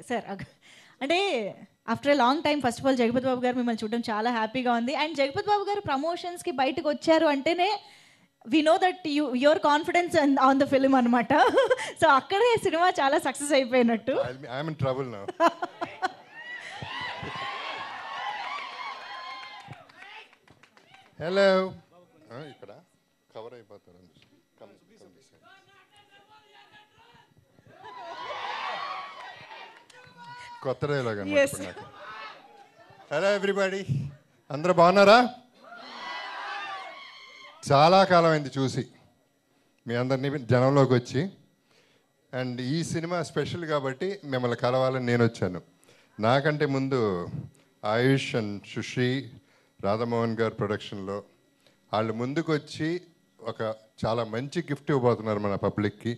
Sir అంటే after a long time first of all Jagapathi Babu గారు మిమ్మల్ని చూడడం చాలా హ్యాపీగా ఉంది. అండ్ జగపతి బాబు గారు ప్రమోషన్స్కి బయటకు వచ్చారు అంటేనే we know that your confidence on the film అనమాట. సో అక్కడే సినిమా చాలా సక్సెస్ అయిపోయినట్టు. హలో, ఇక్కడ కవర్ అయిపోతారు. కొత్త డైలాగ్ అన్నమాట. హలో ఎవ్రీబడి, అందరూ బాగున్నారా? చాలా కాలం అయింది చూసి మీ అందరినీ జనంలోకి వచ్చి. అండ్ ఈ సినిమా స్పెషల్ కాబట్టి మిమ్మల్ని కలవాలని నేను వచ్చాను. నాకంటే ముందు ఆయుష్ అండ్ సుశ్రీ రాధామోహన్ గారు ప్రొడక్షన్లో వాళ్ళు ముందుకు వచ్చి ఒక చాలా మంచి గిఫ్ట్ ఇవ్వబోతున్నారు మన పబ్లిక్కి.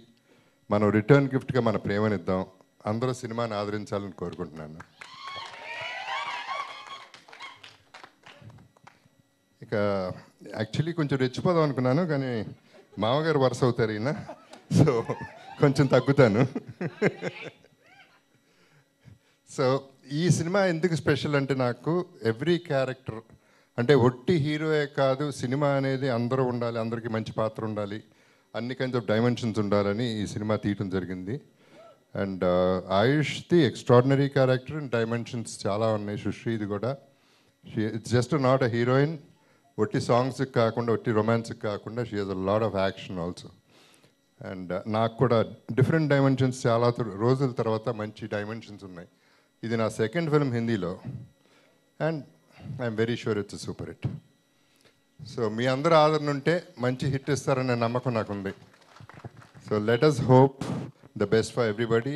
మనం రిటర్న్ గిఫ్ట్గా మన ప్రేమనిద్దాం. అందరూ సినిమాని ఆదరించాలని కోరుకుంటున్నాను. ఇక యాక్చువల్లీ కొంచెం రెచ్చిపోదాం అనుకున్నాను, కానీ మామగారు వరుస అవుతారు ఈయన, సో కొంచెం తగ్గుతాను. సో ఈ సినిమా ఎందుకు స్పెషల్ అంటే, నాకు ఎవ్రీ క్యారెక్టర్ అంటే ఒట్టి హీరోయే కాదు, సినిమా అనేది అందరూ ఉండాలి, అందరికీ మంచి పాత్ర ఉండాలి, అన్ని కైండ్స్ ఆఫ్ డైమెన్షన్స్ ఉండాలని ఈ సినిమా తీయటం జరిగింది. అండ్ ఆయుష్ది ఎక్స్ట్రాడినరీ క్యారెక్టర్ అండ్ డైమెన్షన్స్ చాలా ఉన్నాయి. సుశ్రీది కూడా, it's just not a heroine. ఒట్టి సాంగ్స్కి కాకుండా, ఒట్టి రొమాన్స్కి కాకుండా, she has a lot of action also. And నాకు కూడా డిఫరెంట్ డైమెన్షన్స్ చాలా రోజుల తర్వాత మంచి డైమెన్షన్స్ ఉన్నాయి. ఇది నా సెకండ్ ఫిల్మ్ హిందీలో, and I'm very sure it's super hit. So మీ అందరూ ఆదరణ ఉంటే మంచి హిట్ ఇస్తారనే నమ్మకం నాకుంది. So let us hope the best for everybody.